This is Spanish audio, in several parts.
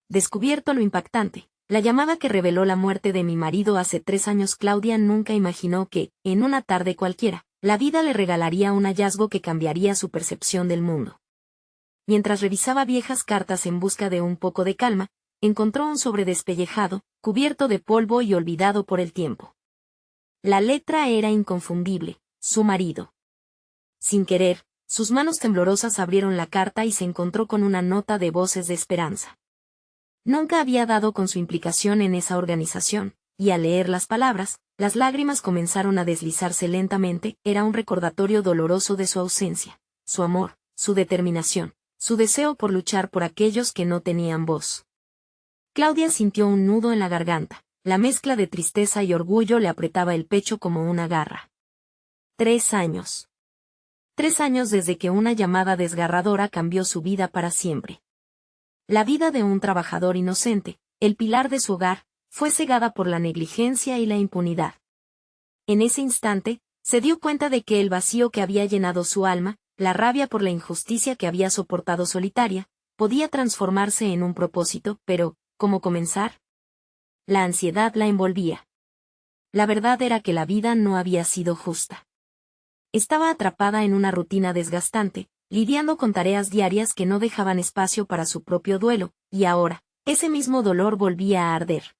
descubierto lo impactante. La llamada que reveló la muerte de mi marido hace 3 años. Claudia nunca imaginó que, en una tarde cualquiera, la vida le regalaría un hallazgo que cambiaría su percepción del mundo. Mientras revisaba viejas cartas en busca de un poco de calma, encontró un sobre despellejado, cubierto de polvo y olvidado por el tiempo. La letra era inconfundible, su marido. Sin querer, sus manos temblorosas abrieron la carta y se encontró con una nota de voces de esperanza. Nunca había dado con su implicación en esa organización, y al leer las palabras, las lágrimas comenzaron a deslizarse lentamente. Era un recordatorio doloroso de su ausencia, su amor, su determinación, su deseo por luchar por aquellos que no tenían voz. Claudia sintió un nudo en la garganta, la mezcla de tristeza y orgullo le apretaba el pecho como una garra. 3 años. 3 años desde que una llamada desgarradora cambió su vida para siempre. La vida de un trabajador inocente, el pilar de su hogar, fue cegada por la negligencia y la impunidad. En ese instante, se dio cuenta de que el vacío que había llenado su alma, la rabia por la injusticia que había soportado solitaria, podía transformarse en un propósito, pero, ¿cómo comenzar? La ansiedad la envolvía. La verdad era que la vida no había sido justa. Estaba atrapada en una rutina desgastante, lidiando con tareas diarias que no dejaban espacio para su propio duelo, y ahora, ese mismo dolor volvía a arder.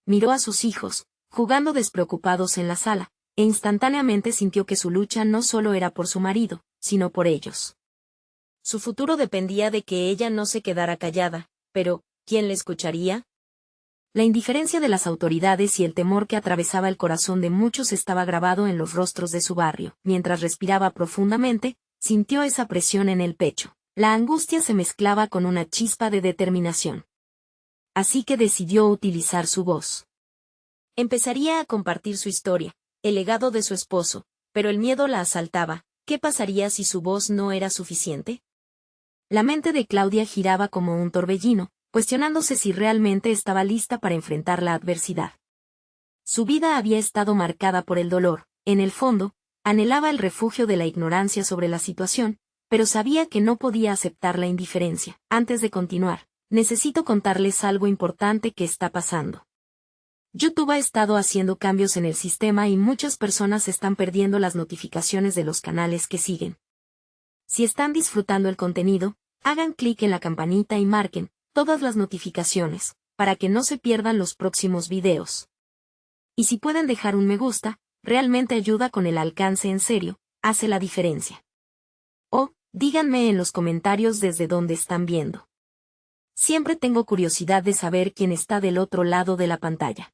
Miró a sus hijos, jugando despreocupados en la sala, e instantáneamente sintió que su lucha no solo era por su marido, sino por ellos. Su futuro dependía de que ella no se quedara callada, pero, ¿quién le escucharía? La indiferencia de las autoridades y el temor que atravesaba el corazón de muchos estaba grabado en los rostros de su barrio. Mientras respiraba profundamente, sintió esa presión en el pecho. La angustia se mezclaba con una chispa de determinación. Así que decidió utilizar su voz. Empezaría a compartir su historia, el legado de su esposo, pero el miedo la asaltaba. ¿Qué pasaría si su voz no era suficiente? La mente de Claudia giraba como un torbellino, cuestionándose si realmente estaba lista para enfrentar la adversidad. Su vida había estado marcada por el dolor. En el fondo, anhelaba el refugio de la ignorancia sobre la situación, pero sabía que no podía aceptar la indiferencia. Antes de continuar, necesito contarles algo importante que está pasando. YouTube ha estado haciendo cambios en el sistema y muchas personas están perdiendo las notificaciones de los canales que siguen. Si están disfrutando el contenido, hagan clic en la campanita y marquen todas las notificaciones, para que no se pierdan los próximos videos. Y si pueden dejar un me gusta, realmente ayuda con el alcance. En serio, hace la diferencia. O, díganme en los comentarios desde dónde están viendo. Siempre tengo curiosidad de saber quién está del otro lado de la pantalla.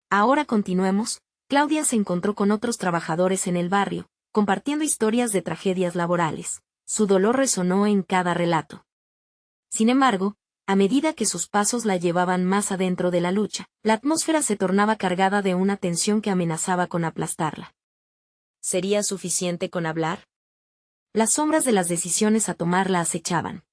Ahora continuemos. Claudia se encontró con otros trabajadores en el barrio, compartiendo historias de tragedias laborales. Su dolor resonó en cada relato. Sin embargo, a medida que sus pasos la llevaban más adentro de la lucha, la atmósfera se tornaba cargada de una tensión que amenazaba con aplastarla. ¿Sería suficiente con hablar? Las sombras de las decisiones a tomar la acechaban.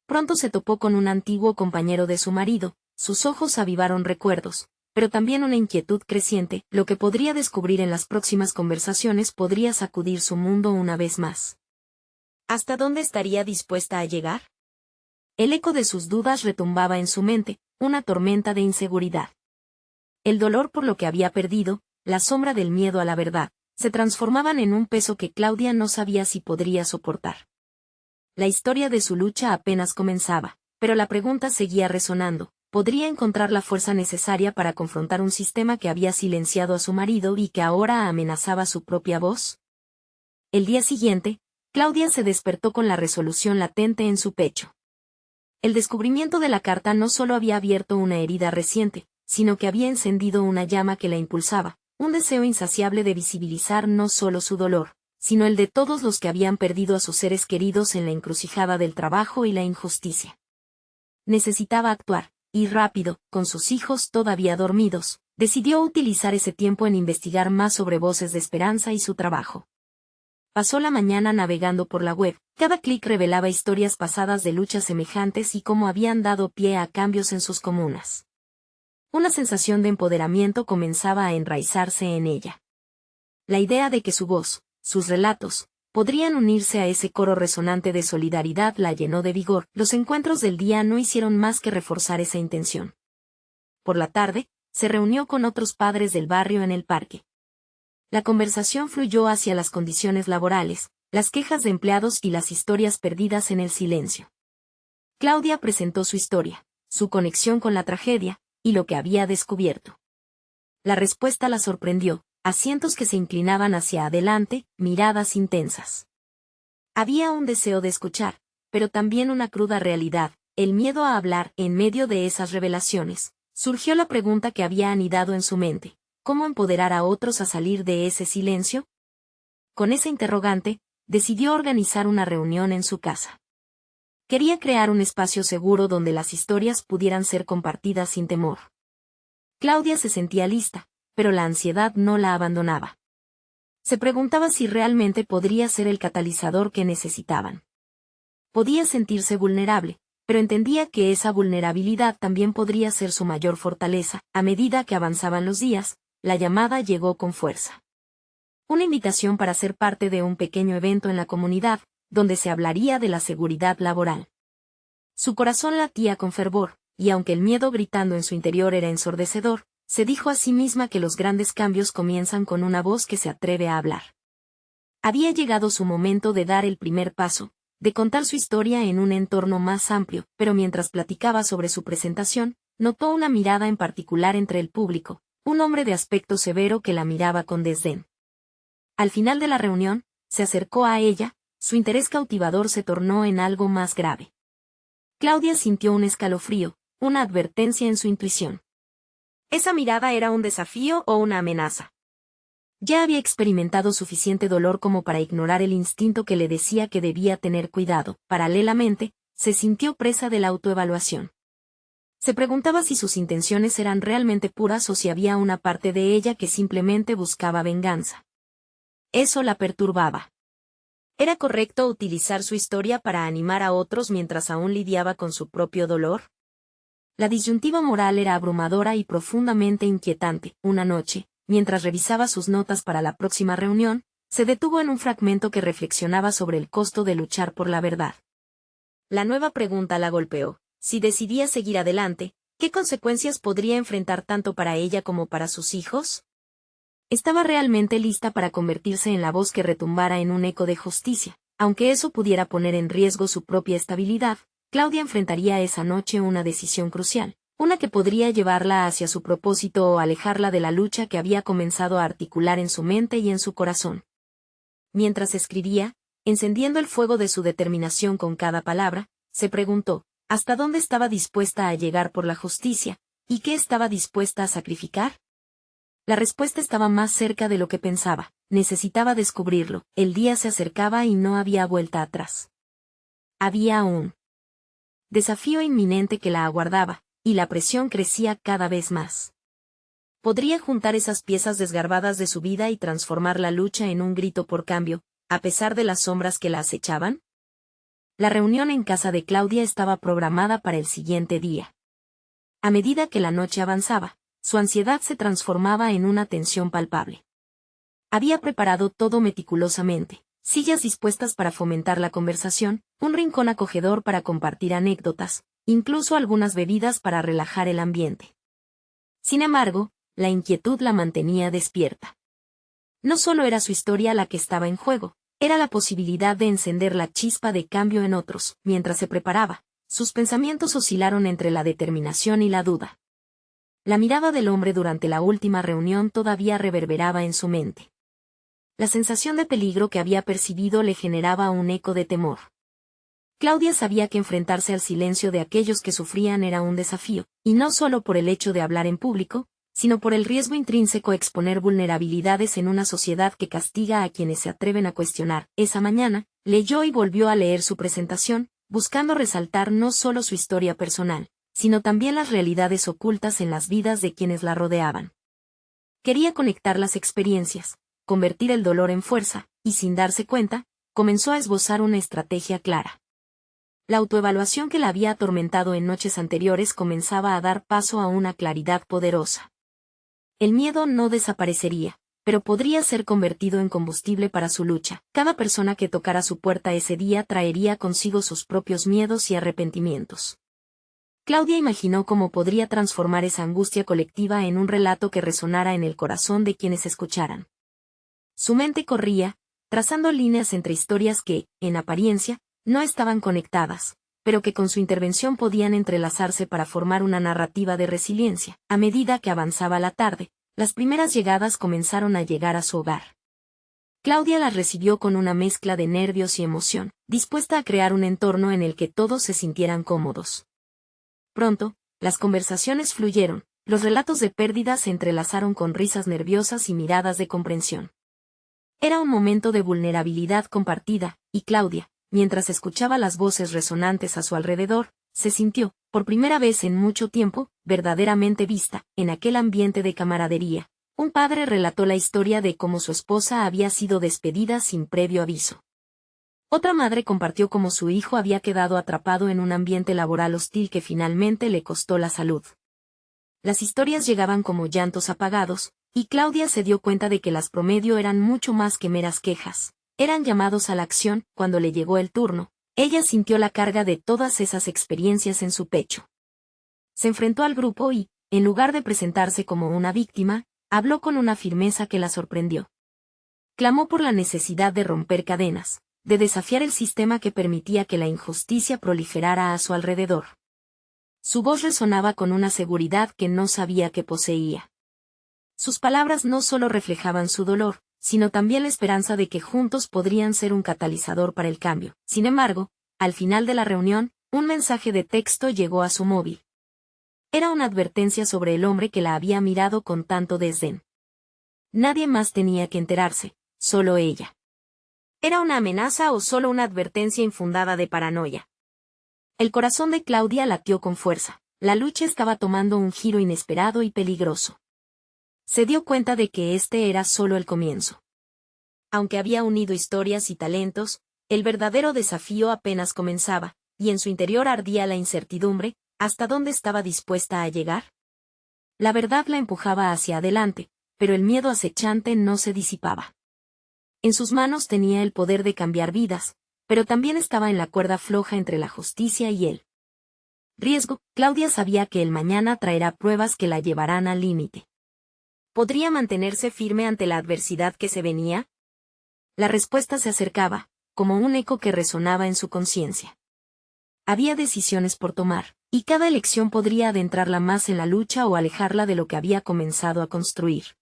Pronto se topó con un antiguo compañero de su marido. Sus ojos avivaron recuerdos, pero también una inquietud creciente. Lo que podría descubrir en las próximas conversaciones podría sacudir su mundo una vez más. ¿Hasta dónde estaría dispuesta a llegar? El eco de sus dudas retumbaba en su mente, una tormenta de inseguridad. El dolor por lo que había perdido, la sombra del miedo a la verdad, se transformaban en un peso que Claudia no sabía si podría soportar. La historia de su lucha apenas comenzaba, pero la pregunta seguía resonando. ¿Podría encontrar la fuerza necesaria para confrontar un sistema que había silenciado a su marido y que ahora amenazaba su propia voz? El día siguiente, Claudia se despertó con la resolución latente en su pecho. El descubrimiento de la carta no solo había abierto una herida reciente, sino que había encendido una llama que la impulsaba, un deseo insaciable de visibilizar no solo su dolor, sino el de todos los que habían perdido a sus seres queridos en la encrucijada del trabajo y la injusticia. Necesitaba actuar, y rápido. Con sus hijos todavía dormidos, decidió utilizar ese tiempo en investigar más sobre Voces de Esperanza y su trabajo. Pasó la mañana navegando por la web. Cada clic revelaba historias pasadas de luchas semejantes y cómo habían dado pie a cambios en sus comunas. Una sensación de empoderamiento comenzaba a enraizarse en ella. La idea de que su voz, sus relatos, podrían unirse a ese coro resonante de solidaridad la llenó de vigor. Los encuentros del día no hicieron más que reforzar esa intención. Por la tarde, se reunió con otros padres del barrio en el parque. La conversación fluyó hacia las condiciones laborales, las quejas de empleados y las historias perdidas en el silencio. Claudia presentó su historia, su conexión con la tragedia, y lo que había descubierto. La respuesta la sorprendió, asientos que se inclinaban hacia adelante, miradas intensas. Había un deseo de escuchar, pero también una cruda realidad, el miedo a hablar. En medio de esas revelaciones, surgió la pregunta que había anidado en su mente: ¿cómo empoderar a otros a salir de ese silencio? Con esa interrogante, decidió organizar una reunión en su casa. Quería crear un espacio seguro donde las historias pudieran ser compartidas sin temor. Claudia se sentía lista, pero la ansiedad no la abandonaba. Se preguntaba si realmente podría ser el catalizador que necesitaban. Podía sentirse vulnerable, pero entendía que esa vulnerabilidad también podría ser su mayor fortaleza. A medida que avanzaban los días, la llamada llegó con fuerza. Una invitación para ser parte de un pequeño evento en la comunidad, donde se hablaría de la seguridad laboral. Su corazón latía con fervor, y aunque el miedo gritando en su interior era ensordecedor, se dijo a sí misma que los grandes cambios comienzan con una voz que se atreve a hablar. Había llegado su momento de dar el primer paso, de contar su historia en un entorno más amplio, pero mientras platicaba sobre su presentación, notó una mirada en particular entre el público, un hombre de aspecto severo que la miraba con desdén. Al final de la reunión, se acercó a ella, su interés cautivador se tornó en algo más grave. Claudia sintió un escalofrío, una advertencia en su intuición. ¿Esa mirada era un desafío o una amenaza? Ya había experimentado suficiente dolor como para ignorar el instinto que le decía que debía tener cuidado. Paralelamente, se sintió presa de la autoevaluación. Se preguntaba si sus intenciones eran realmente puras o si había una parte de ella que simplemente buscaba venganza. Eso la perturbaba. ¿Era correcto utilizar su historia para animar a otros mientras aún lidiaba con su propio dolor? La disyuntiva moral era abrumadora y profundamente inquietante. Una noche, mientras revisaba sus notas para la próxima reunión, se detuvo en un fragmento que reflexionaba sobre el costo de luchar por la verdad. La nueva pregunta la golpeó: si decidía seguir adelante, ¿qué consecuencias podría enfrentar tanto para ella como para sus hijos? Estaba realmente lista para convertirse en la voz que retumbara en un eco de justicia. Aunque eso pudiera poner en riesgo su propia estabilidad, Claudia enfrentaría esa noche una decisión crucial, una que podría llevarla hacia su propósito o alejarla de la lucha que había comenzado a articular en su mente y en su corazón. Mientras escribía, encendiendo el fuego de su determinación con cada palabra, se preguntó, ¿hasta dónde estaba dispuesta a llegar por la justicia, y qué estaba dispuesta a sacrificar? La respuesta estaba más cerca de lo que pensaba. Necesitaba descubrirlo. El día se acercaba y no había vuelta atrás. Había un desafío inminente que la aguardaba, y la presión crecía cada vez más. ¿Podría juntar esas piezas desgarbadas de su vida y transformar la lucha en un grito por cambio, a pesar de las sombras que la acechaban? La reunión en casa de Claudia estaba programada para el siguiente día. A medida que la noche avanzaba, su ansiedad se transformaba en una tensión palpable. Había preparado todo meticulosamente: sillas dispuestas para fomentar la conversación, un rincón acogedor para compartir anécdotas, incluso algunas bebidas para relajar el ambiente. Sin embargo, la inquietud la mantenía despierta. No solo era su historia la que estaba en juego, era la posibilidad de encender la chispa de cambio en otros. Mientras se preparaba, sus pensamientos oscilaron entre la determinación y la duda. La mirada del hombre durante la última reunión todavía reverberaba en su mente. La sensación de peligro que había percibido le generaba un eco de temor. Claudia sabía que enfrentarse al silencio de aquellos que sufrían era un desafío, y no solo por el hecho de hablar en público, sino por el riesgo intrínseco de exponer vulnerabilidades en una sociedad que castiga a quienes se atreven a cuestionar. Esa mañana, leyó y volvió a leer su presentación, buscando resaltar no solo su historia personal, sino también las realidades ocultas en las vidas de quienes la rodeaban. Quería conectar las experiencias, convertir el dolor en fuerza, y sin darse cuenta, comenzó a esbozar una estrategia clara. La autoevaluación que la había atormentado en noches anteriores comenzaba a dar paso a una claridad poderosa. El miedo no desaparecería, pero podría ser convertido en combustible para su lucha. Cada persona que tocara su puerta ese día traería consigo sus propios miedos y arrepentimientos. Claudia imaginó cómo podría transformar esa angustia colectiva en un relato que resonara en el corazón de quienes escucharan. Su mente corría, trazando líneas entre historias que, en apariencia, no estaban conectadas, pero que con su intervención podían entrelazarse para formar una narrativa de resiliencia. A medida que avanzaba la tarde, las primeras llegadas comenzaron a llegar a su hogar. Claudia las recibió con una mezcla de nervios y emoción, dispuesta a crear un entorno en el que todos se sintieran cómodos. Pronto, las conversaciones fluyeron, los relatos de pérdida se entrelazaron con risas nerviosas y miradas de comprensión. Era un momento de vulnerabilidad compartida, y Claudia, mientras escuchaba las voces resonantes a su alrededor, se sintió, por primera vez en mucho tiempo, verdaderamente vista, en aquel ambiente de camaradería. Un padre relató la historia de cómo su esposa había sido despedida sin previo aviso. Otra madre compartió cómo su hijo había quedado atrapado en un ambiente laboral hostil que finalmente le costó la salud. Las historias llegaban como llantos apagados, y Claudia se dio cuenta de que las promedio eran mucho más que meras quejas. Eran llamados a la acción. Cuando le llegó el turno, ella sintió la carga de todas esas experiencias en su pecho. Se enfrentó al grupo y, en lugar de presentarse como una víctima, habló con una firmeza que la sorprendió. Clamó por la necesidad de romper cadenas, de desafiar el sistema que permitía que la injusticia proliferara a su alrededor. Su voz resonaba con una seguridad que no sabía que poseía. Sus palabras no solo reflejaban su dolor, sino también la esperanza de que juntos podrían ser un catalizador para el cambio. Sin embargo, al final de la reunión, un mensaje de texto llegó a su móvil. Era una advertencia sobre el hombre que la había mirado con tanto desdén. Nadie más tenía que enterarse, solo ella. ¿Era una amenaza o solo una advertencia infundada de paranoia? El corazón de Claudia latió con fuerza. La lucha estaba tomando un giro inesperado y peligroso. Se dio cuenta de que este era solo el comienzo. Aunque había unido historias y talentos, el verdadero desafío apenas comenzaba, y en su interior ardía la incertidumbre, ¿hasta dónde estaba dispuesta a llegar? La verdad la empujaba hacia adelante, pero el miedo acechante no se disipaba. En sus manos tenía el poder de cambiar vidas, pero también estaba en la cuerda floja entre la justicia y el riesgo. Claudia sabía que el mañana traerá pruebas que la llevarán al límite. ¿Podría mantenerse firme ante la adversidad que se venía? La respuesta se acercaba, como un eco que resonaba en su conciencia. Había decisiones por tomar, y cada elección podría adentrarla más en la lucha o alejarla de lo que había comenzado a construir.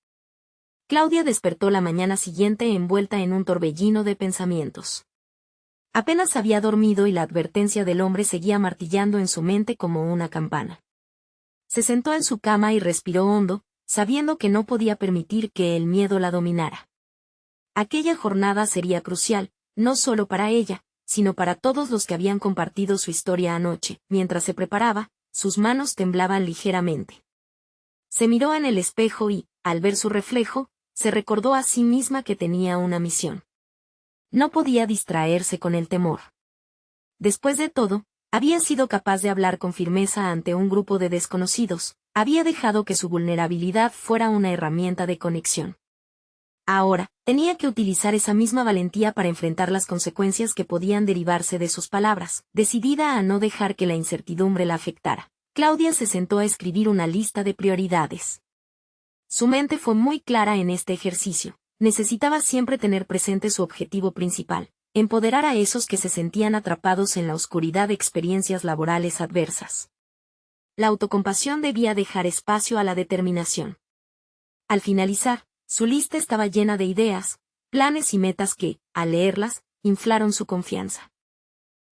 Claudia despertó la mañana siguiente envuelta en un torbellino de pensamientos. Apenas había dormido y la advertencia del hombre seguía martillando en su mente como una campana. Se sentó en su cama y respiró hondo, sabiendo que no podía permitir que el miedo la dominara. Aquella jornada sería crucial, no solo para ella, sino para todos los que habían compartido su historia anoche. Mientras se preparaba, sus manos temblaban ligeramente. Se miró en el espejo y, al ver su reflejo, se recordó a sí misma que tenía una misión. No podía distraerse con el temor. Después de todo, había sido capaz de hablar con firmeza ante un grupo de desconocidos, había dejado que su vulnerabilidad fuera una herramienta de conexión. Ahora, tenía que utilizar esa misma valentía para enfrentar las consecuencias que podían derivarse de sus palabras, decidida a no dejar que la incertidumbre la afectara. Claudia se sentó a escribir una lista de prioridades. Su mente fue muy clara en este ejercicio. Necesitaba siempre tener presente su objetivo principal, empoderar a esos que se sentían atrapados en la oscuridad de experiencias laborales adversas. La autocompasión debía dejar espacio a la determinación. Al finalizar, su lista estaba llena de ideas, planes y metas que, al leerlas, inflaron su confianza.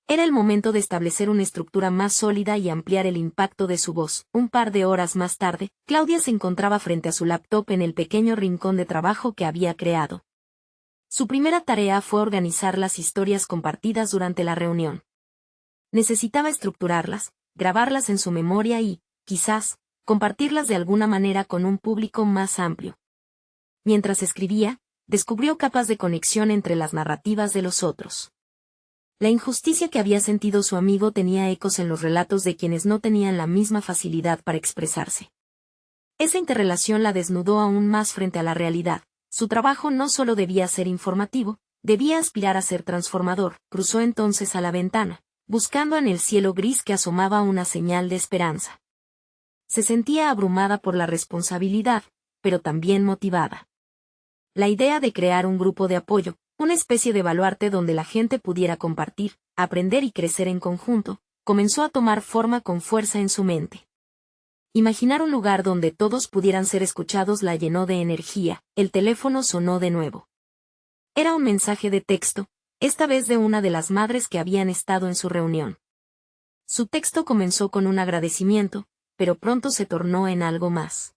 Era el momento de establecer una estructura más sólida y ampliar el impacto de su voz. Un par de horas más tarde, Claudia se encontraba frente a su laptop en el pequeño rincón de trabajo que había creado. Su primera tarea fue organizar las historias compartidas durante la reunión. Necesitaba estructurarlas, grabarlas en su memoria y, quizás, compartirlas de alguna manera con un público más amplio. Mientras escribía, descubrió capas de conexión entre las narrativas de los otros. La injusticia que había sentido su amigo tenía ecos en los relatos de quienes no tenían la misma facilidad para expresarse. Esa interrelación la desnudó aún más frente a la realidad. Su trabajo no solo debía ser informativo, debía aspirar a ser transformador. Cruzó entonces a la ventana, buscando en el cielo gris que asomaba una señal de esperanza. Se sentía abrumada por la responsabilidad, pero también motivada. La idea de crear un grupo de apoyo, una especie de baluarte donde la gente pudiera compartir, aprender y crecer en conjunto, comenzó a tomar forma con fuerza en su mente. Imaginar un lugar donde todos pudieran ser escuchados la llenó de energía. El teléfono sonó de nuevo. Era un mensaje de texto, esta vez de una de las madres que habían estado en su reunión. Su texto comenzó con un agradecimiento, pero pronto se tornó en algo más.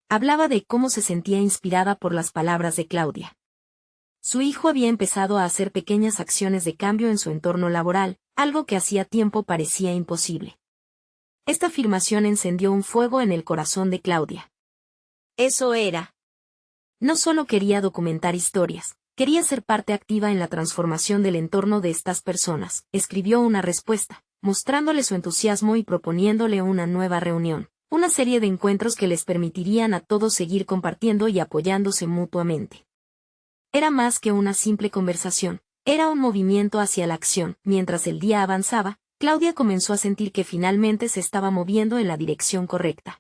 Hablaba de cómo se sentía inspirada por las palabras de Claudia. Su hijo había empezado a hacer pequeñas acciones de cambio en su entorno laboral, algo que hacía tiempo parecía imposible. Esta afirmación encendió un fuego en el corazón de Claudia. Eso era. No solo quería documentar historias, quería ser parte activa en la transformación del entorno de estas personas. Escribió una respuesta, mostrándole su entusiasmo y proponiéndole una nueva reunión, una serie de encuentros que les permitirían a todos seguir compartiendo y apoyándose mutuamente. Era más que una simple conversación, era un movimiento hacia la acción. Mientras el día avanzaba, Claudia comenzó a sentir que finalmente se estaba moviendo en la dirección correcta.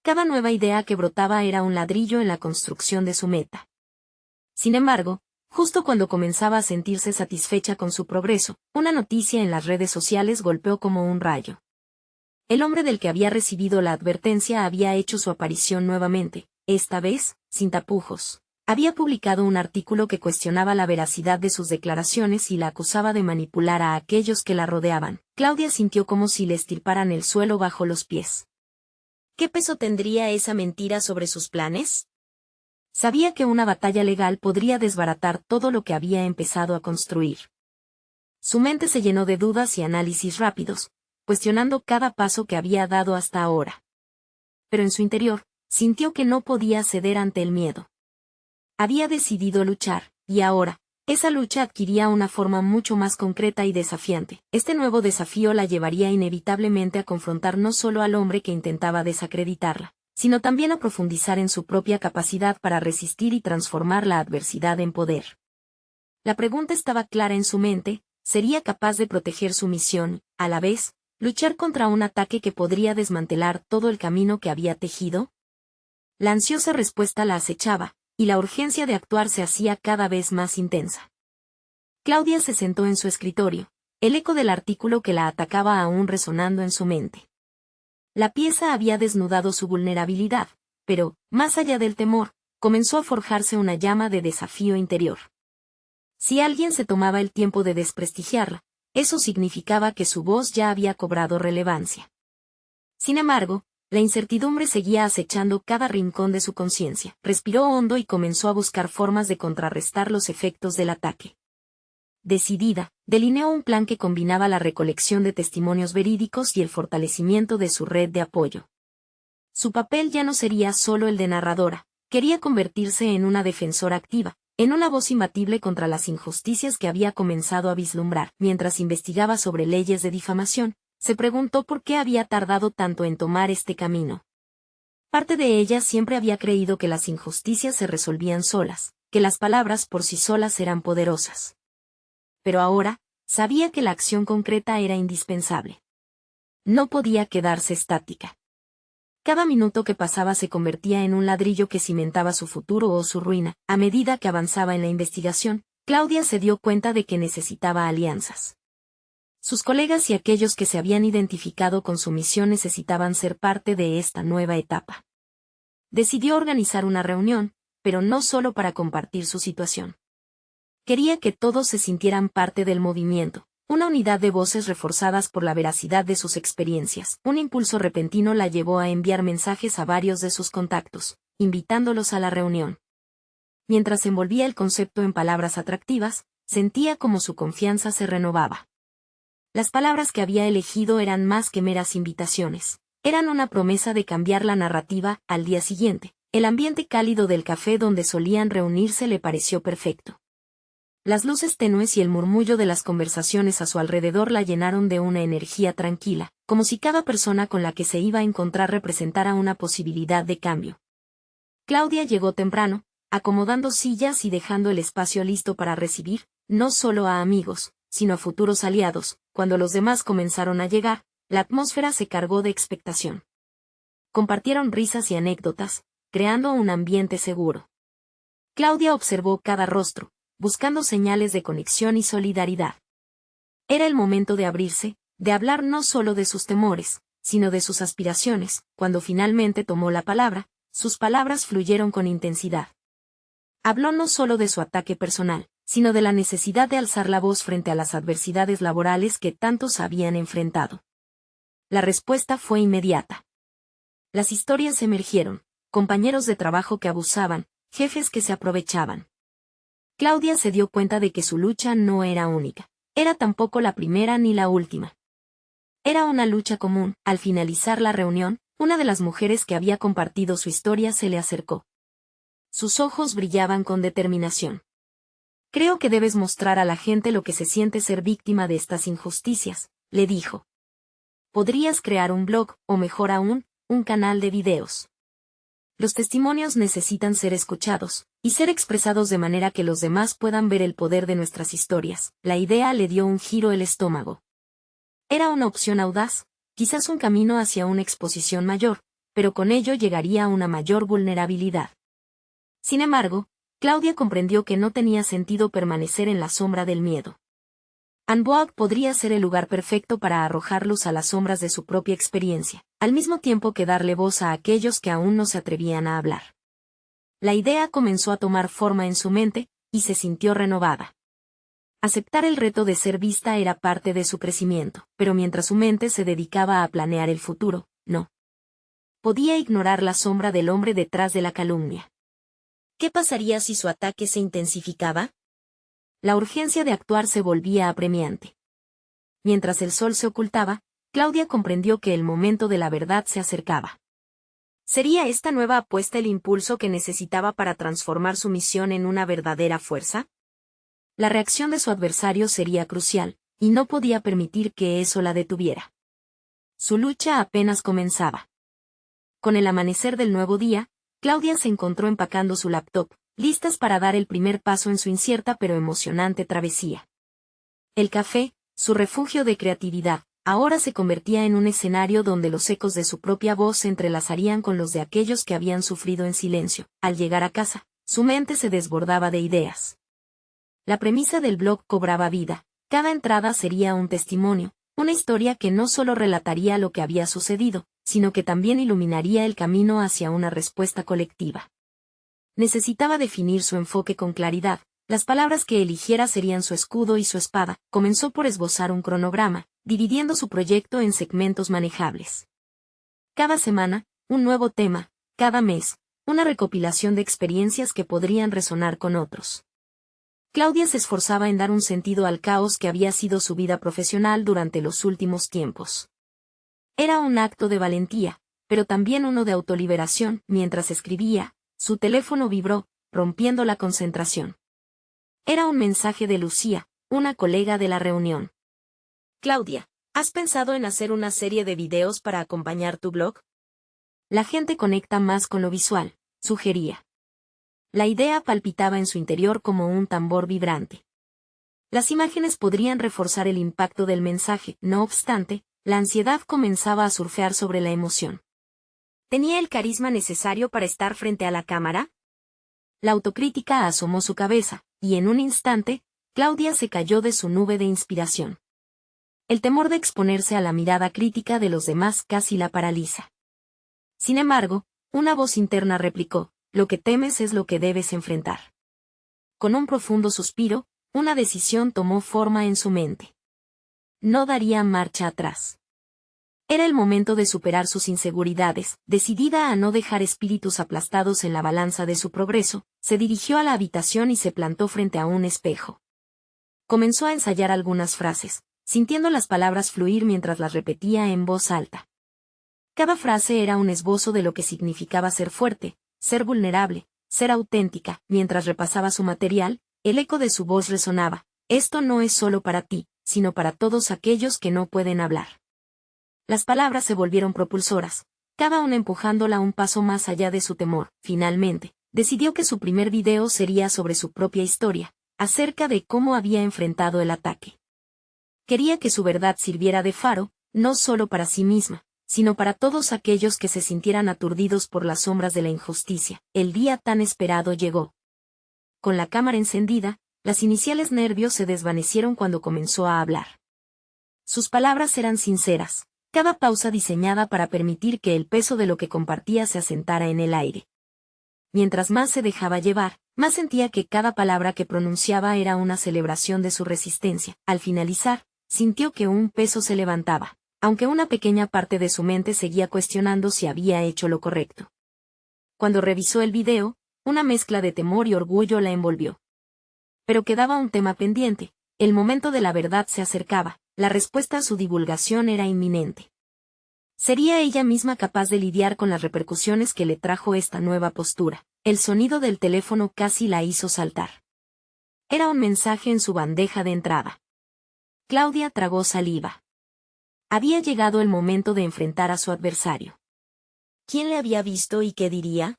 Cada nueva idea que brotaba era un ladrillo en la construcción de su meta. Sin embargo, justo cuando comenzaba a sentirse satisfecha con su progreso, una noticia en las redes sociales golpeó como un rayo. El hombre del que había recibido la advertencia había hecho su aparición nuevamente, esta vez, sin tapujos. Había publicado un artículo que cuestionaba la veracidad de sus declaraciones y la acusaba de manipular a aquellos que la rodeaban. Claudia sintió como si le estirparan el suelo bajo los pies. ¿Qué peso tendría esa mentira sobre sus planes? Sabía que una batalla legal podría desbaratar todo lo que había empezado a construir. Su mente se llenó de dudas y análisis rápidos, cuestionando cada paso que había dado hasta ahora. Pero en su interior, sintió que no podía ceder ante el miedo. Había decidido luchar, y ahora, esa lucha adquiría una forma mucho más concreta y desafiante. Este nuevo desafío la llevaría inevitablemente a confrontar no solo al hombre que intentaba desacreditarla, sino también a profundizar en su propia capacidad para resistir y transformar la adversidad en poder. La pregunta estaba clara en su mente: ¿sería capaz de proteger su misión, a la vez, luchar contra un ataque que podría desmantelar todo el camino que había tejido? La ansiosa respuesta la acechaba, y la urgencia de actuar se hacía cada vez más intensa. Claudia se sentó en su escritorio, el eco del artículo que la atacaba aún resonando en su mente. La pieza había desnudado su vulnerabilidad, pero, más allá del temor, comenzó a forjarse una llama de desafío interior. Si alguien se tomaba el tiempo de desprestigiarla, eso significaba que su voz ya había cobrado relevancia. Sin embargo, la incertidumbre seguía acechando cada rincón de su conciencia. Respiró hondo y comenzó a buscar formas de contrarrestar los efectos del ataque. Decidida, delineó un plan que combinaba la recolección de testimonios verídicos y el fortalecimiento de su red de apoyo. Su papel ya no sería solo el de narradora, quería convertirse en una defensora activa, en una voz imbatible contra las injusticias que había comenzado a vislumbrar. Mientras investigaba sobre leyes de difamación, se preguntó por qué había tardado tanto en tomar este camino. Parte de ella siempre había creído que las injusticias se resolvían solas, que las palabras por sí solas eran poderosas. Pero ahora, sabía que la acción concreta era indispensable. No podía quedarse estática. Cada minuto que pasaba se convertía en un ladrillo que cimentaba su futuro o su ruina. A medida que avanzaba en la investigación, Claudia se dio cuenta de que necesitaba alianzas. Sus colegas y aquellos que se habían identificado con su misión necesitaban ser parte de esta nueva etapa. Decidió organizar una reunión, pero no solo para compartir su situación. Quería que todos se sintieran parte del movimiento, una unidad de voces reforzadas por la veracidad de sus experiencias. Un impulso repentino la llevó a enviar mensajes a varios de sus contactos, invitándolos a la reunión. Mientras envolvía el concepto en palabras atractivas, sentía como su confianza se renovaba. Las palabras que había elegido eran más que meras invitaciones. Eran una promesa de cambiar la narrativa. Al día siguiente, el ambiente cálido del café donde solían reunirse le pareció perfecto. Las luces tenues y el murmullo de las conversaciones a su alrededor la llenaron de una energía tranquila, como si cada persona con la que se iba a encontrar representara una posibilidad de cambio. Claudia llegó temprano, acomodando sillas y dejando el espacio listo para recibir, no solo a amigos, sino a futuros aliados. Cuando los demás comenzaron a llegar, la atmósfera se cargó de expectación. Compartieron risas y anécdotas, creando un ambiente seguro. Claudia observó cada rostro, buscando señales de conexión y solidaridad. Era el momento de abrirse, de hablar no solo de sus temores, sino de sus aspiraciones. Cuando finalmente tomó la palabra, sus palabras fluyeron con intensidad. Habló no solo de su ataque personal, sino de la necesidad de alzar la voz frente a las adversidades laborales que tantos habían enfrentado. La respuesta fue inmediata. Las historias emergieron, compañeros de trabajo que abusaban, jefes que se aprovechaban. Claudia se dio cuenta de que su lucha no era única. Era tampoco la primera ni la última. Era una lucha común. Al finalizar la reunión, una de las mujeres que había compartido su historia se le acercó. Sus ojos brillaban con determinación. Creo que debes mostrar a la gente lo que se siente ser víctima de estas injusticias, le dijo. Podrías crear un blog, o mejor aún, un canal de videos. Los testimonios necesitan ser escuchados, y ser expresados de manera que los demás puedan ver el poder de nuestras historias. La idea le dio un giro el estómago. Era una opción audaz, quizás un camino hacia una exposición mayor, pero con ello llegaría a una mayor vulnerabilidad. Sin embargo, Claudia comprendió que no tenía sentido permanecer en la sombra del miedo. Unbound podría ser el lugar perfecto para arrojar luz a las sombras de su propia experiencia, al mismo tiempo que darle voz a aquellos que aún no se atrevían a hablar. La idea comenzó a tomar forma en su mente, y se sintió renovada. Aceptar el reto de ser vista era parte de su crecimiento, pero mientras su mente se dedicaba a planear el futuro, no podía ignorar la sombra del hombre detrás de la calumnia. ¿Qué pasaría si su ataque se intensificaba? La urgencia de actuar se volvía apremiante. Mientras el sol se ocultaba, Claudia comprendió que el momento de la verdad se acercaba. ¿Sería esta nueva apuesta el impulso que necesitaba para transformar su misión en una verdadera fuerza? La reacción de su adversario sería crucial, y no podía permitir que eso la detuviera. Su lucha apenas comenzaba. Con el amanecer del nuevo día, Claudia se encontró empacando su laptop, listas para dar el primer paso en su incierta pero emocionante travesía. El café, su refugio de creatividad, ahora se convertía en un escenario donde los ecos de su propia voz se entrelazarían con los de aquellos que habían sufrido en silencio. Al llegar a casa, su mente se desbordaba de ideas. La premisa del blog cobraba vida. Cada entrada sería un testimonio, una historia que no solo relataría lo que había sucedido, sino que también iluminaría el camino hacia una respuesta colectiva. Necesitaba definir su enfoque con claridad. Las palabras que eligiera serían su escudo y su espada. Comenzó por esbozar un cronograma, dividiendo su proyecto en segmentos manejables. Cada semana, un nuevo tema, cada mes, una recopilación de experiencias que podrían resonar con otros. Claudia se esforzaba en dar un sentido al caos que había sido su vida profesional durante los últimos tiempos. Era un acto de valentía, pero también uno de autoliberación. Mientras escribía, su teléfono vibró, rompiendo la concentración. Era un mensaje de Lucía, una colega de la reunión. Claudia, ¿has pensado en hacer una serie de videos para acompañar tu blog? La gente conecta más con lo visual, sugería. La idea palpitaba en su interior como un tambor vibrante. Las imágenes podrían reforzar el impacto del mensaje. No obstante, la ansiedad comenzaba a surfear sobre la emoción. ¿Tenía el carisma necesario para estar frente a la cámara? La autocrítica asomó su cabeza, y en un instante, Claudia se cayó de su nube de inspiración. El temor de exponerse a la mirada crítica de los demás casi la paraliza. Sin embargo, una voz interna replicó: lo que temes es lo que debes enfrentar. Con un profundo suspiro, una decisión tomó forma en su mente. No daría marcha atrás. Era el momento de superar sus inseguridades. Decidida a no dejar espíritus aplastados en la balanza de su progreso, se dirigió a la habitación y se plantó frente a un espejo. Comenzó a ensayar algunas frases, sintiendo las palabras fluir mientras las repetía en voz alta. Cada frase era un esbozo de lo que significaba ser fuerte, ser vulnerable, ser auténtica. Mientras repasaba su material, el eco de su voz resonaba: esto no es solo para ti, sino para todos aquellos que no pueden hablar. Las palabras se volvieron propulsoras, cada una empujándola un paso más allá de su temor. Finalmente, decidió que su primer video sería sobre su propia historia, acerca de cómo había enfrentado el ataque. Quería que su verdad sirviera de faro, no solo para sí misma, sino para todos aquellos que se sintieran aturdidos por las sombras de la injusticia. El día tan esperado llegó. Con la cámara encendida, las iniciales nervios se desvanecieron cuando comenzó a hablar. Sus palabras eran sinceras, cada pausa diseñada para permitir que el peso de lo que compartía se asentara en el aire. Mientras más se dejaba llevar, más sentía que cada palabra que pronunciaba era una celebración de su resistencia. Al finalizar, sintió que un peso se levantaba, aunque una pequeña parte de su mente seguía cuestionando si había hecho lo correcto. Cuando revisó el video, una mezcla de temor y orgullo la envolvió. Pero quedaba un tema pendiente, el momento de la verdad se acercaba, la respuesta a su divulgación era inminente. ¿Sería ella misma capaz de lidiar con las repercusiones que le trajo esta nueva postura? El sonido del teléfono casi la hizo saltar. Era un mensaje en su bandeja de entrada. Claudia tragó saliva. Había llegado el momento de enfrentar a su adversario. ¿Quién le había visto y qué diría?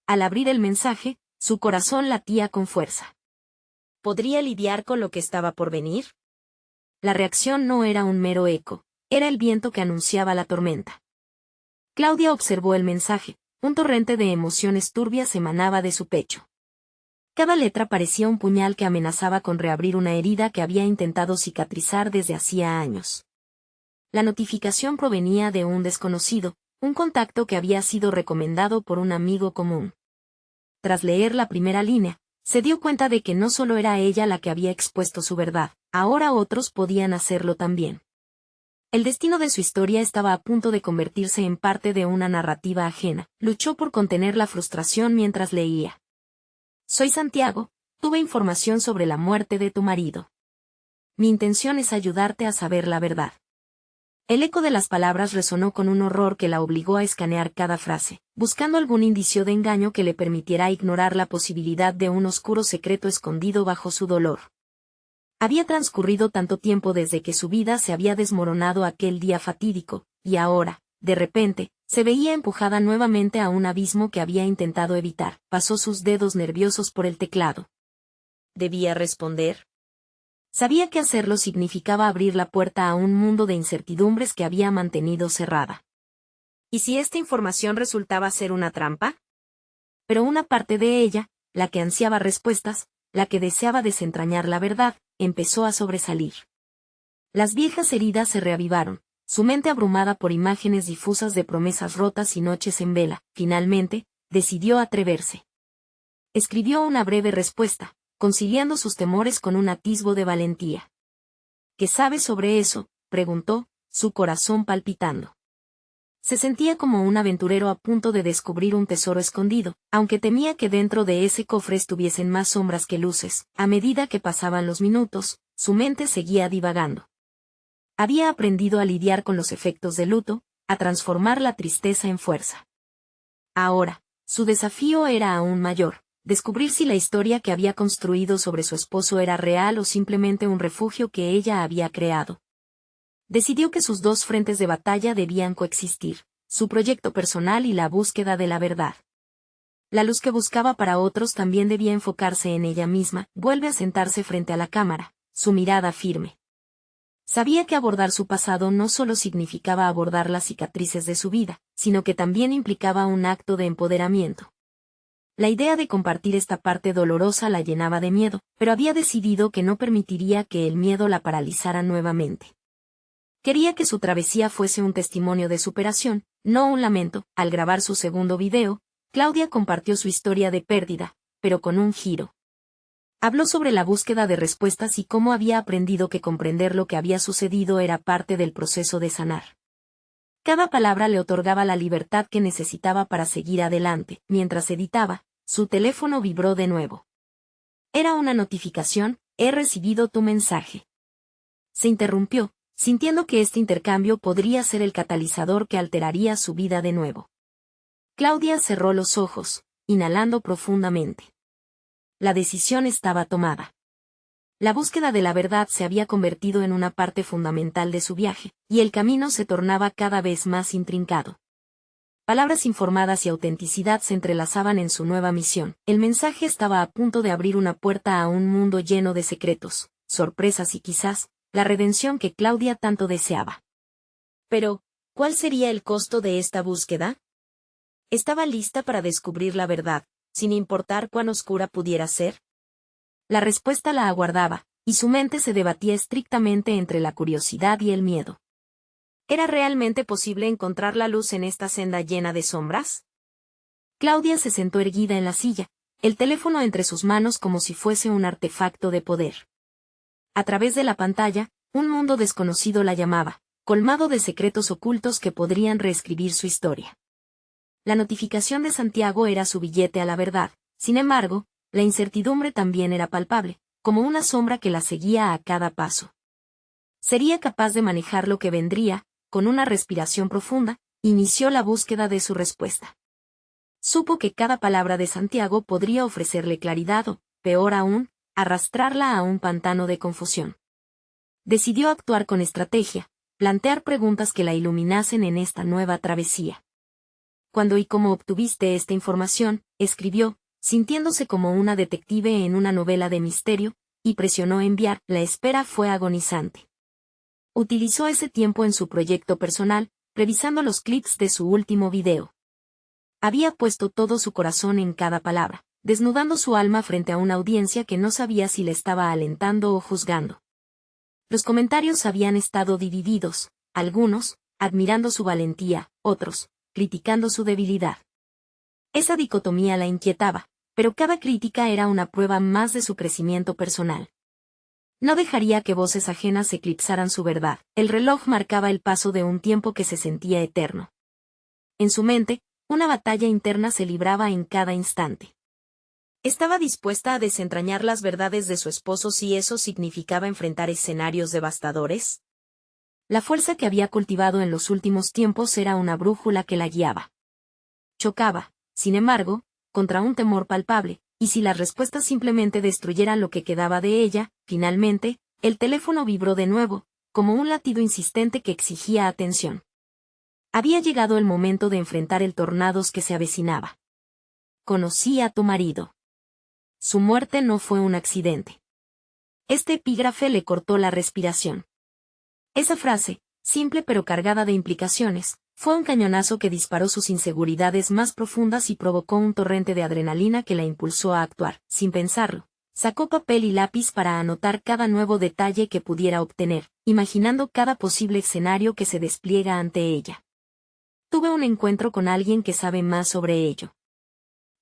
Al abrir el mensaje, su corazón latía con fuerza. ¿Podría lidiar con lo que estaba por venir? La reacción no era un mero eco, era el viento que anunciaba la tormenta. Claudia observó el mensaje, un torrente de emociones turbias emanaba de su pecho. Cada letra parecía un puñal que amenazaba con reabrir una herida que había intentado cicatrizar desde hacía años. La notificación provenía de un desconocido, un contacto que había sido recomendado por un amigo común. Tras leer la primera línea, se dio cuenta de que no solo era ella la que había expuesto su verdad, ahora otros podían hacerlo también. El destino de su historia estaba a punto de convertirse en parte de una narrativa ajena. Luchó por contener la frustración mientras leía. Soy Santiago, tuve información sobre la muerte de tu marido. Mi intención es ayudarte a saber la verdad. El eco de las palabras resonó con un horror que la obligó a escanear cada frase, buscando algún indicio de engaño que le permitiera ignorar la posibilidad de un oscuro secreto escondido bajo su dolor. Había transcurrido tanto tiempo desde que su vida se había desmoronado aquel día fatídico, y ahora, de repente, se veía empujada nuevamente a un abismo que había intentado evitar. Pasó sus dedos nerviosos por el teclado. ¿Debía responder? Sabía que hacerlo significaba abrir la puerta a un mundo de incertidumbres que había mantenido cerrada. ¿Y si esta información resultaba ser una trampa? Pero una parte de ella, la que ansiaba respuestas, la que deseaba desentrañar la verdad, empezó a sobresalir. Las viejas heridas se reavivaron, su mente abrumada por imágenes difusas de promesas rotas y noches en vela. Finalmente, decidió atreverse. Escribió una breve respuesta, conciliando sus temores con un atisbo de valentía. ¿Qué sabes sobre eso?, preguntó, su corazón palpitando. Se sentía como un aventurero a punto de descubrir un tesoro escondido, aunque temía que dentro de ese cofre estuviesen más sombras que luces. A medida que pasaban los minutos, su mente seguía divagando. Había aprendido a lidiar con los efectos del luto, a transformar la tristeza en fuerza. Ahora, su desafío era aún mayor, descubrir si la historia que había construido sobre su esposo era real o simplemente un refugio que ella había creado. Decidió que sus dos frentes de batalla debían coexistir, su proyecto personal y la búsqueda de la verdad. La luz que buscaba para otros también debía enfocarse en ella misma. Vuelve a sentarse frente a la cámara, su mirada firme. Sabía que abordar su pasado no solo significaba abordar las cicatrices de su vida, sino que también implicaba un acto de empoderamiento. La idea de compartir esta parte dolorosa la llenaba de miedo, pero había decidido que no permitiría que el miedo la paralizara nuevamente. Quería que su travesía fuese un testimonio de superación, no un lamento. Al grabar su segundo video, Claudia compartió su historia de pérdida, pero con un giro. Habló sobre la búsqueda de respuestas y cómo había aprendido que comprender lo que había sucedido era parte del proceso de sanar. Cada palabra le otorgaba la libertad que necesitaba para seguir adelante. Mientras editaba, su teléfono vibró de nuevo. Era una notificación: he recibido tu mensaje. Se interrumpió, sintiendo que este intercambio podría ser el catalizador que alteraría su vida de nuevo. Claudia cerró los ojos, inhalando profundamente. La decisión estaba tomada. La búsqueda de la verdad se había convertido en una parte fundamental de su viaje, y el camino se tornaba cada vez más intrincado. Palabras informadas y autenticidad se entrelazaban en su nueva misión. El mensaje estaba a punto de abrir una puerta a un mundo lleno de secretos, sorpresas y quizás, la redención que Claudia tanto deseaba. Pero, ¿cuál sería el costo de esta búsqueda? ¿Estaba lista para descubrir la verdad, sin importar cuán oscura pudiera ser? La respuesta la aguardaba, y su mente se debatía estrictamente entre la curiosidad y el miedo. ¿Era realmente posible encontrar la luz en esta senda llena de sombras? Claudia se sentó erguida en la silla, el teléfono entre sus manos como si fuese un artefacto de poder. A través de la pantalla, un mundo desconocido la llamaba, colmado de secretos ocultos que podrían reescribir su historia. La notificación de Santiago era su billete a la verdad, sin embargo, la incertidumbre también era palpable, como una sombra que la seguía a cada paso. ¿Sería capaz de manejar lo que vendría? Con una respiración profunda, inició la búsqueda de su respuesta. Supo que cada palabra de Santiago podría ofrecerle claridad o, peor aún, arrastrarla a un pantano de confusión. Decidió actuar con estrategia, plantear preguntas que la iluminasen en esta nueva travesía. ¿Cuándo y cómo obtuviste esta información?, escribió, sintiéndose como una detective en una novela de misterio, y presionó enviar. La espera fue agonizante. Utilizó ese tiempo en su proyecto personal, revisando los clips de su último video. Había puesto todo su corazón en cada palabra, desnudando su alma frente a una audiencia que no sabía si le estaba alentando o juzgando. Los comentarios habían estado divididos, algunos, admirando su valentía, otros, criticando su debilidad. Esa dicotomía la inquietaba, pero cada crítica era una prueba más de su crecimiento personal. No dejaría que voces ajenas eclipsaran su verdad. El reloj marcaba el paso de un tiempo que se sentía eterno. En su mente, una batalla interna se libraba en cada instante. ¿Estaba dispuesta a desentrañar las verdades de su esposo si eso significaba enfrentar escenarios devastadores? La fuerza que había cultivado en los últimos tiempos era una brújula que la guiaba. Chocaba, sin embargo, contra un temor palpable, y si las respuestas simplemente destruyeran lo que quedaba de ella. Finalmente, el teléfono vibró de nuevo, como un latido insistente que exigía atención. Había llegado el momento de enfrentar el tornado que se avecinaba. Conocí a tu marido. Su muerte no fue un accidente. Este epígrafe le cortó la respiración. Esa frase, simple pero cargada de implicaciones, fue un cañonazo que disparó sus inseguridades más profundas y provocó un torrente de adrenalina que la impulsó a actuar. Sin pensarlo, sacó papel y lápiz para anotar cada nuevo detalle que pudiera obtener, imaginando cada posible escenario que se despliega ante ella. Tuve un encuentro con alguien que sabe más sobre ello.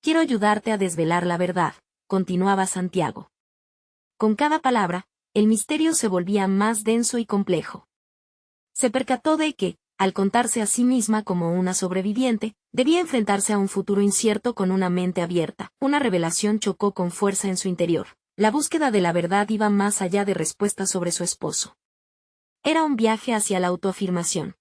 Quiero ayudarte a desvelar la verdad, continuaba Santiago. Con cada palabra, el misterio se volvía más denso y complejo. Se percató de que, al contarse a sí misma como una sobreviviente, debía enfrentarse a un futuro incierto con una mente abierta. Una revelación chocó con fuerza en su interior. La búsqueda de la verdad iba más allá de respuestas sobre su esposo. Era un viaje hacia la autoafirmación.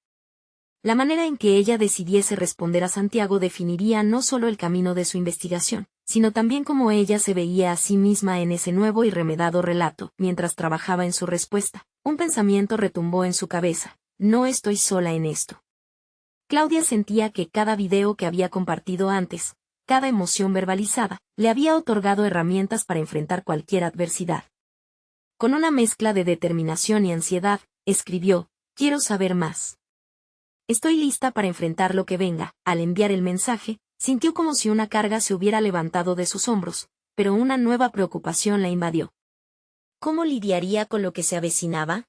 La manera en que ella decidiese responder a Santiago definiría no solo el camino de su investigación, sino también cómo ella se veía a sí misma en ese nuevo y remedado relato. Mientras trabajaba en su respuesta, un pensamiento retumbó en su cabeza. No estoy sola en esto. Claudia sentía que cada video que había compartido antes, cada emoción verbalizada, le había otorgado herramientas para enfrentar cualquier adversidad. Con una mezcla de determinación y ansiedad, escribió, quiero saber más. Estoy lista para enfrentar lo que venga. Al enviar el mensaje, sintió como si una carga se hubiera levantado de sus hombros, pero una nueva preocupación la invadió. ¿Cómo lidiaría con lo que se avecinaba?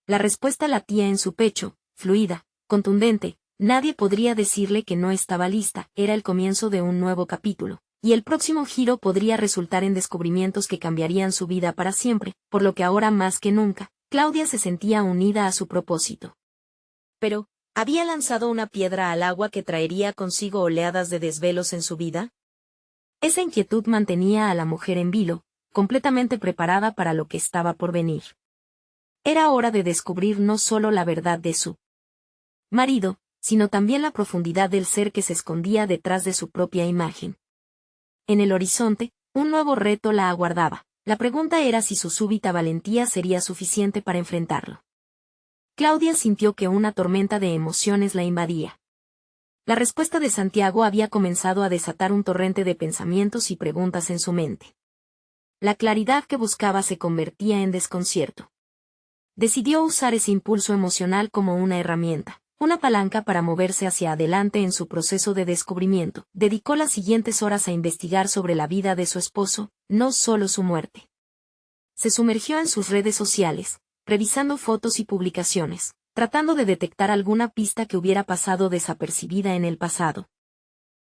La respuesta latía en su pecho, fluida, contundente. Nadie podría decirle que no estaba lista. Era el comienzo de un nuevo capítulo, y el próximo giro podría resultar en descubrimientos que cambiarían su vida para siempre, por lo que ahora más que nunca, Claudia se sentía unida a su propósito. Pero, ¿había lanzado una piedra al agua que traería consigo oleadas de desvelos en su vida? Esa inquietud mantenía a la mujer en vilo, completamente preparada para lo que estaba por venir. Era hora de descubrir no solo la verdad de su marido, sino también la profundidad del ser que se escondía detrás de su propia imagen. En el horizonte, un nuevo reto la aguardaba. La pregunta era si su súbita valentía sería suficiente para enfrentarlo. Claudia sintió que una tormenta de emociones la invadía. La respuesta de Santiago había comenzado a desatar un torrente de pensamientos y preguntas en su mente. La claridad que buscaba se convertía en desconcierto. Decidió usar ese impulso emocional como una herramienta, una palanca para moverse hacia adelante en su proceso de descubrimiento. Dedicó las siguientes horas a investigar sobre la vida de su esposo, no solo su muerte. Se sumergió en sus redes sociales, revisando fotos y publicaciones, tratando de detectar alguna pista que hubiera pasado desapercibida en el pasado.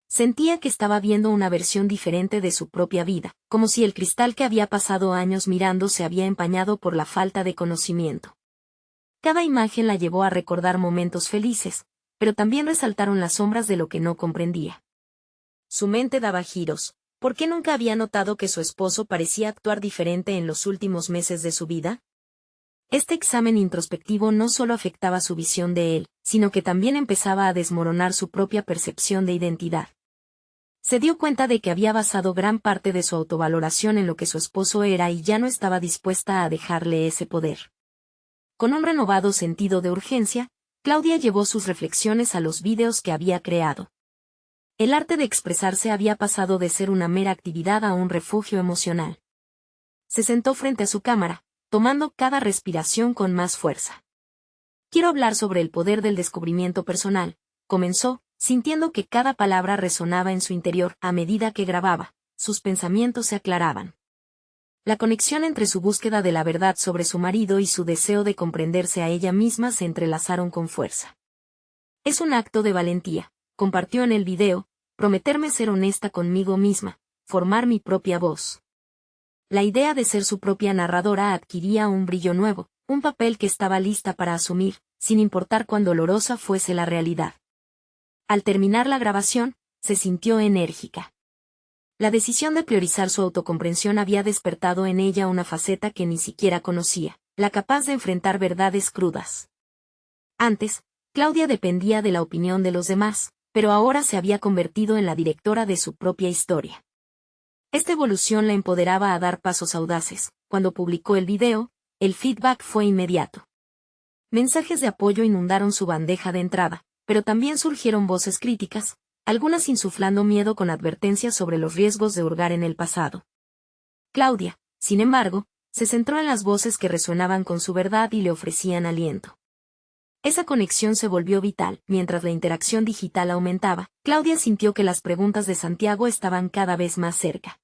Sentía que estaba viendo una versión diferente de su propia vida, como si el cristal que había pasado años mirando se había empañado por la falta de conocimiento. Cada imagen la llevó a recordar momentos felices, pero también resaltaron las sombras de lo que no comprendía. Su mente daba giros. ¿Por qué nunca había notado que su esposo parecía actuar diferente en los últimos meses de su vida? Este examen introspectivo no solo afectaba su visión de él, sino que también empezaba a desmoronar su propia percepción de identidad. Se dio cuenta de que había basado gran parte de su autovaloración en lo que su esposo era y ya no estaba dispuesta a dejarle ese poder. Con un renovado sentido de urgencia, Claudia llevó sus reflexiones a los vídeos que había creado. El arte de expresarse había pasado de ser una mera actividad a un refugio emocional. Se sentó frente a su cámara, tomando cada respiración con más fuerza. Quiero hablar sobre el poder del descubrimiento personal, comenzó, sintiendo que cada palabra resonaba en su interior. A medida que grababa, sus pensamientos se aclaraban. La conexión entre su búsqueda de la verdad sobre su marido y su deseo de comprenderse a ella misma se entrelazaron con fuerza. Es un acto de valentía, compartió en el video, prometerme ser honesta conmigo misma, formar mi propia voz. La idea de ser su propia narradora adquiría un brillo nuevo, un papel que estaba lista para asumir, sin importar cuán dolorosa fuese la realidad. Al terminar la grabación, se sintió enérgica. La decisión de priorizar su autocomprensión había despertado en ella una faceta que ni siquiera conocía, la capaz de enfrentar verdades crudas. Antes, Claudia dependía de la opinión de los demás, pero ahora se había convertido en la directora de su propia historia. Esta evolución la empoderaba a dar pasos audaces. Cuando publicó el video, el feedback fue inmediato. Mensajes de apoyo inundaron su bandeja de entrada, pero también surgieron voces críticas, algunas insuflando miedo con advertencias sobre los riesgos de hurgar en el pasado. Claudia, sin embargo, se centró en las voces que resonaban con su verdad y le ofrecían aliento. Esa conexión se volvió vital. Mientras la interacción digital aumentaba, Claudia sintió que las preguntas de Santiago estaban cada vez más cerca.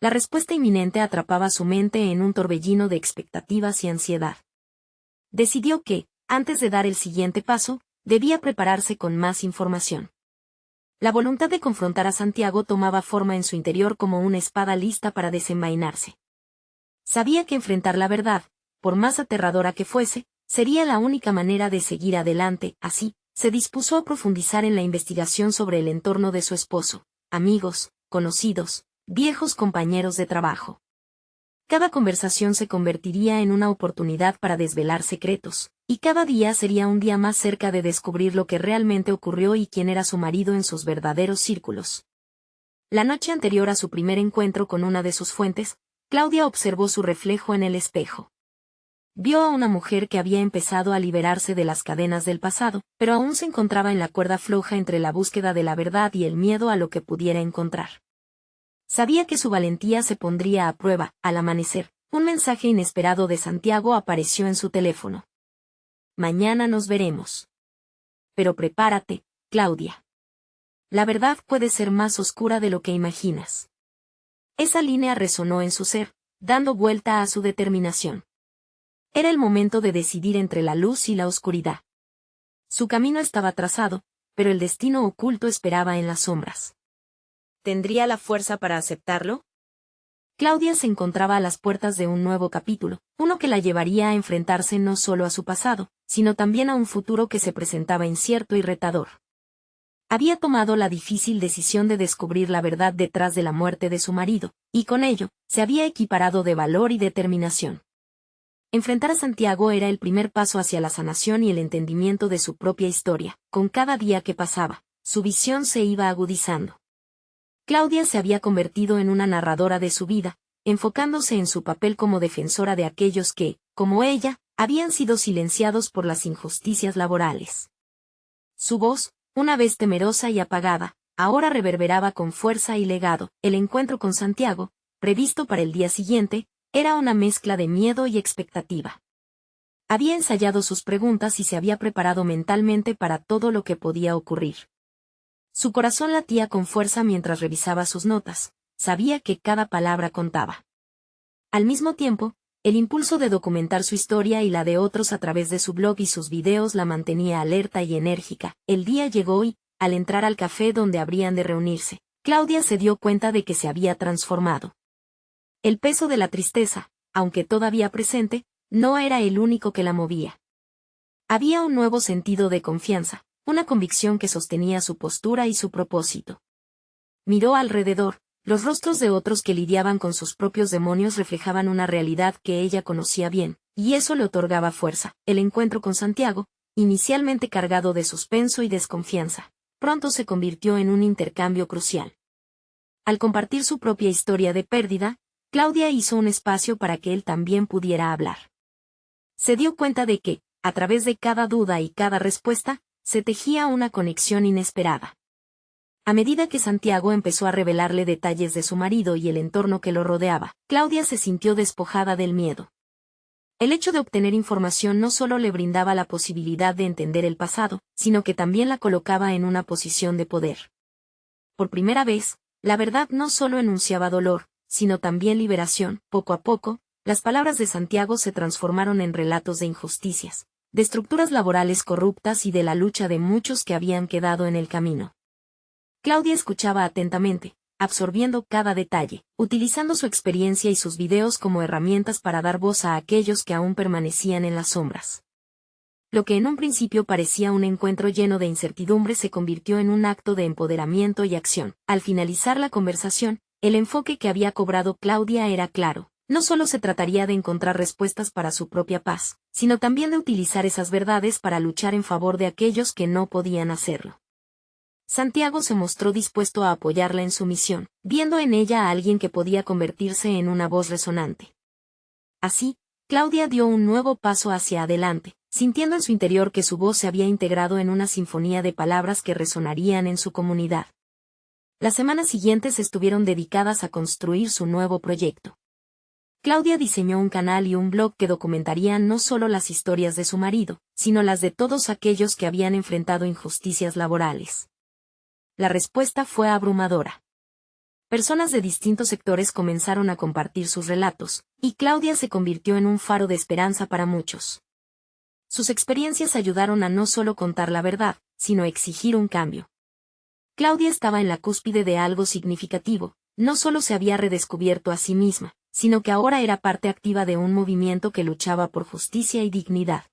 La respuesta inminente atrapaba su mente en un torbellino de expectativas y ansiedad. Decidió que, antes de dar el siguiente paso, debía prepararse con más información. La voluntad de confrontar a Santiago tomaba forma en su interior como una espada lista para desenvainarse. Sabía que enfrentar la verdad, por más aterradora que fuese, sería la única manera de seguir adelante. Así, se dispuso a profundizar en la investigación sobre el entorno de su esposo, amigos, conocidos, viejos compañeros de trabajo. Cada conversación se convertiría en una oportunidad para desvelar secretos, y cada día sería un día más cerca de descubrir lo que realmente ocurrió y quién era su marido en sus verdaderos círculos. La noche anterior a su primer encuentro con una de sus fuentes, Claudia observó su reflejo en el espejo. Vio a una mujer que había empezado a liberarse de las cadenas del pasado, pero aún se encontraba en la cuerda floja entre la búsqueda de la verdad y el miedo a lo que pudiera encontrar. Sabía que su valentía se pondría a prueba. Al amanecer, un mensaje inesperado de Santiago apareció en su teléfono. Mañana nos veremos. Pero prepárate, Claudia. La verdad puede ser más oscura de lo que imaginas. Esa línea resonó en su ser, dando vuelta a su determinación. Era el momento de decidir entre la luz y la oscuridad. Su camino estaba trazado, pero el destino oculto esperaba en las sombras. ¿Tendría la fuerza para aceptarlo? Claudia se encontraba a las puertas de un nuevo capítulo, uno que la llevaría a enfrentarse no solo a su pasado, sino también a un futuro que se presentaba incierto y retador. Había tomado la difícil decisión de descubrir la verdad detrás de la muerte de su marido, y con ello, se había equiparado de valor y determinación. Enfrentar a Santiago era el primer paso hacia la sanación y el entendimiento de su propia historia. Con cada día que pasaba, su visión se iba agudizando. Claudia se había convertido en una narradora de su vida, enfocándose en su papel como defensora de aquellos que, como ella, habían sido silenciados por las injusticias laborales. Su voz, una vez temerosa y apagada, ahora reverberaba con fuerza y legado. El encuentro con Santiago, previsto para el día siguiente, era una mezcla de miedo y expectativa. Había ensayado sus preguntas y se había preparado mentalmente para todo lo que podía ocurrir. Su corazón latía con fuerza mientras revisaba sus notas, sabía que cada palabra contaba. Al mismo tiempo, el impulso de documentar su historia y la de otros a través de su blog y sus videos la mantenía alerta y enérgica. El día llegó y, al entrar al café donde habrían de reunirse, Claudia se dio cuenta de que se había transformado. El peso de la tristeza, aunque todavía presente, no era el único que la movía. Había un nuevo sentido de confianza, una convicción que sostenía su postura y su propósito. Miró alrededor. Los rostros de otros que lidiaban con sus propios demonios reflejaban una realidad que ella conocía bien, y eso le otorgaba fuerza. El encuentro con Santiago, inicialmente cargado de suspenso y desconfianza, pronto se convirtió en un intercambio crucial. Al compartir su propia historia de pérdida, Claudia hizo un espacio para que él también pudiera hablar. Se dio cuenta de que, a través de cada duda y cada respuesta, se tejía una conexión inesperada. A medida que Santiago empezó a revelarle detalles de su marido y el entorno que lo rodeaba, Claudia se sintió despojada del miedo. El hecho de obtener información no solo le brindaba la posibilidad de entender el pasado, sino que también la colocaba en una posición de poder. Por primera vez, la verdad no solo enunciaba dolor, sino también liberación. Poco a poco, las palabras de Santiago se transformaron en relatos de injusticias, de estructuras laborales corruptas y de la lucha de muchos que habían quedado en el camino. Claudia escuchaba atentamente, absorbiendo cada detalle, utilizando su experiencia y sus videos como herramientas para dar voz a aquellos que aún permanecían en las sombras. Lo que en un principio parecía un encuentro lleno de incertidumbre se convirtió en un acto de empoderamiento y acción. Al finalizar la conversación, el enfoque que había cobrado Claudia era claro. No solo se trataría de encontrar respuestas para su propia paz, sino también de utilizar esas verdades para luchar en favor de aquellos que no podían hacerlo. Santiago se mostró dispuesto a apoyarla en su misión, viendo en ella a alguien que podía convertirse en una voz resonante. Así, Claudia dio un nuevo paso hacia adelante, sintiendo en su interior que su voz se había integrado en una sinfonía de palabras que resonarían en su comunidad. Las semanas siguientes estuvieron dedicadas a construir su nuevo proyecto. Claudia diseñó un canal y un blog que documentarían no solo las historias de su marido, sino las de todos aquellos que habían enfrentado injusticias laborales. La respuesta fue abrumadora. Personas de distintos sectores comenzaron a compartir sus relatos, y Claudia se convirtió en un faro de esperanza para muchos. Sus experiencias ayudaron a no solo contar la verdad, sino exigir un cambio. Claudia estaba en la cúspide de algo significativo, no solo se había redescubierto a sí misma, sino que ahora era parte activa de un movimiento que luchaba por justicia y dignidad.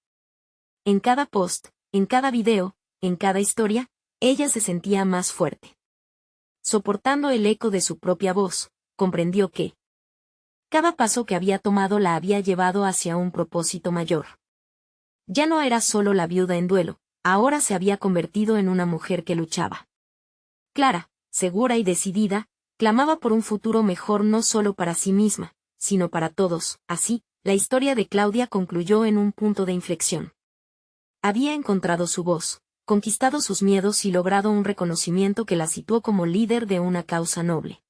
En cada post, en cada video, en cada historia, ella se sentía más fuerte. Soportando el eco de su propia voz, comprendió que cada paso que había tomado la había llevado hacia un propósito mayor. Ya no era solo la viuda en duelo, ahora se había convertido en una mujer que luchaba. Clara, segura y decidida, clamaba por un futuro mejor no solo para sí misma, sino para todos. Así, la historia de Claudia concluyó en un punto de inflexión. Había encontrado su voz, conquistado sus miedos y logrado un reconocimiento que la situó como líder de una causa noble.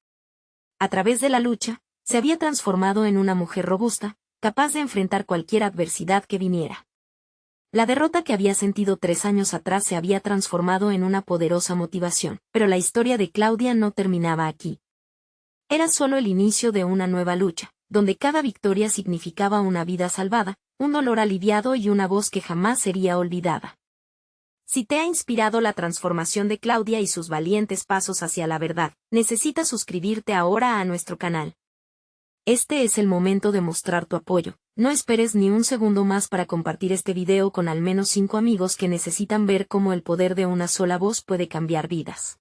A través de la lucha, se había transformado en una mujer robusta, capaz de enfrentar cualquier adversidad que viniera. La derrota que había sentido 3 años atrás se había transformado en una poderosa motivación, pero la historia de Claudia no terminaba aquí. Era solo el inicio de una nueva lucha, donde cada victoria significaba una vida salvada, un dolor aliviado y una voz que jamás sería olvidada. Si te ha inspirado la transformación de Claudia y sus valientes pasos hacia la verdad, necesitas suscribirte ahora a nuestro canal. Este es el momento de mostrar tu apoyo. No esperes ni un segundo más para compartir este video con al menos 5 amigos que necesitan ver cómo el poder de una sola voz puede cambiar vidas.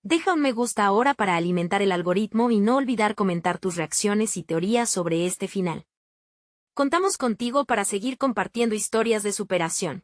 Deja un me gusta ahora para alimentar el algoritmo y no olvidar comentar tus reacciones y teorías sobre este final. Contamos contigo para seguir compartiendo historias de superación.